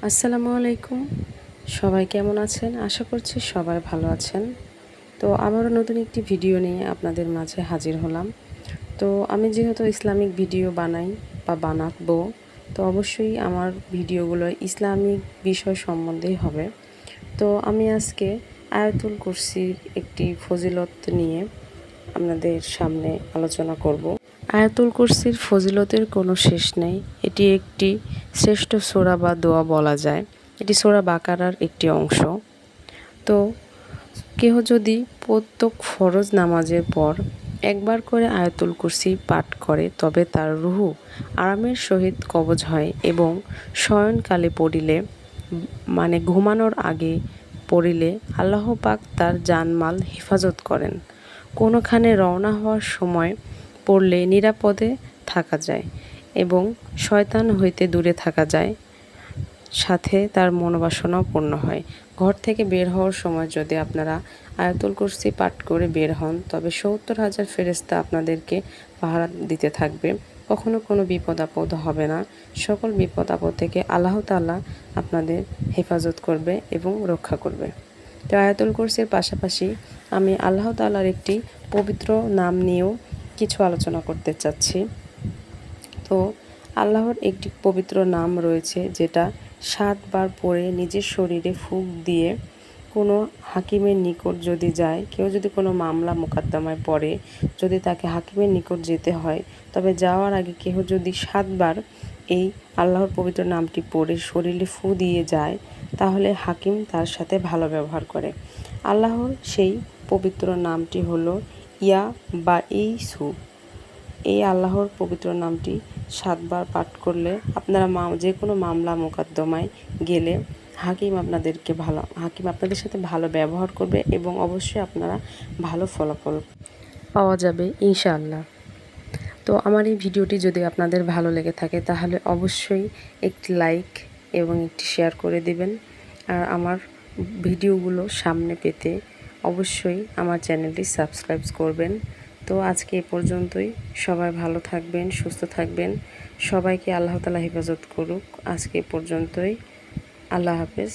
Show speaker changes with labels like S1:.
S1: আসসালামু আলাইকুম। সবাই কেমন আছেন? আশা করছি সবাই ভালো আছেন। তো আবারও নতুন একটি ভিডিও নিয়ে আপনাদের মাঝে হাজির হলাম। তো আমি যেহেতু ইসলামিক ভিডিও বানাই বা বানাবো, তো অবশ্যই আমার ভিডিওগুলো ইসলামিক বিষয় সম্বন্ধেই হবে। তো আমি আজকে আয়াতুল কুরসির একটি ফজিলত নিয়ে আপনাদের সামনে আলোচনা করব। আয়াতুল কুরসির ফজিলতের কোনো শেষ নেই। এটি একটি শ্রেষ্ঠ সূরা বা দোয়া বলা যায়। এটি সূরা বাকারার একটি অংশ। তো কেহ যদি প্রত্যেক ফরজ নামাজের পর একবার করে আয়াতুল কুরসি পাঠ করে তবে তার রুহু আরামের সহিত কবজ হয় এবং শয়নকালে পড়িলে মানে ঘুমানোর আগে পড়িলে আল্লাহ পাক তার জানমাল হেফাজত করেন। কোনোখানে রওনা হওয়ার সময় পড়লে নিরাপদে থাকা যায় এবং শয়তান হইতে দূরে থাকা যায়, সাথে তার মনোবাসনাও পূর্ণ হয়। ঘর থেকে বের হওয়ার সময় যদি আপনারা আয়াতুল কুরসি পাঠ করে বের হন তবে ৭০,০০০ ফেরেশতা আপনাদেরকে পাহারা দিতে থাকবে। কখনো কোনো বিপদ আপদ হবে না। সকল বিপদ আপদ থেকে আল্লাহ তাআলা আপনাদের হেফাজত করবে এবং রক্ষা করবে। তো আয়াতুল কুরসির পাশাপাশি আমি আল্লাহ তাআলার একটি পবিত্র নাম নিয়েও কিছু আলোচনা করতে চাচ্ছি। তো আল্লাহর একটি পবিত্র নাম রয়েছে যেটা ৭ বার পড়ে নিজের শরীরে ফুঁক দিয়ে কোনো হাকিমের নিকট যদি যায়, কেউ যদি কোনো মামলা মোকদ্দমায় পড়ে, যদি তাকে হাকিমের নিকট যেতে হয়, তবে যাওয়ার আগে কেহ যদি ৭ বার এই আল্লাহর পবিত্র নামটি পড়ে শরীরে ফুঁ দিয়ে যায়, তাহলে হাকিম তার সাথে ভালো ব্যবহার করে। আল্লাহর সেই পবিত্র নামটি হলো ইয়া বা ইসু। এই আল্লাহর পবিত্র নামটি ৭ বার পাঠ করলে আপনারা যে কোনো মামলা মোকদ্দমায় গেলে হাকিম আপনাদের সাথে ভালো ব্যবহার করবে এবং অবশ্যই আপনারা ভালো ফলাফল পাওয়া যাবে ইনশাআল্লাহ। তো আমার এই ভিডিওটি যদি আপনাদের ভালো লেগে থাকে তাহলে অবশ্যই একটি লাইক এবং একটি শেয়ার করে দিবেন। আর আমার ভিডিওগুলো সামনে পেতে অবশ্যই আমার চ্যানেলটি সাবস্ক্রাইব করবেন। তো আজকে এ পর্যন্তই। সবাই ভালো থাকবেন, সুস্থ থাকবেন। সবাইকে আল্লাহ তাআলা হেফাজত করুক। আজকে এ পর্যন্তই। আল্লাহ হাফেজ।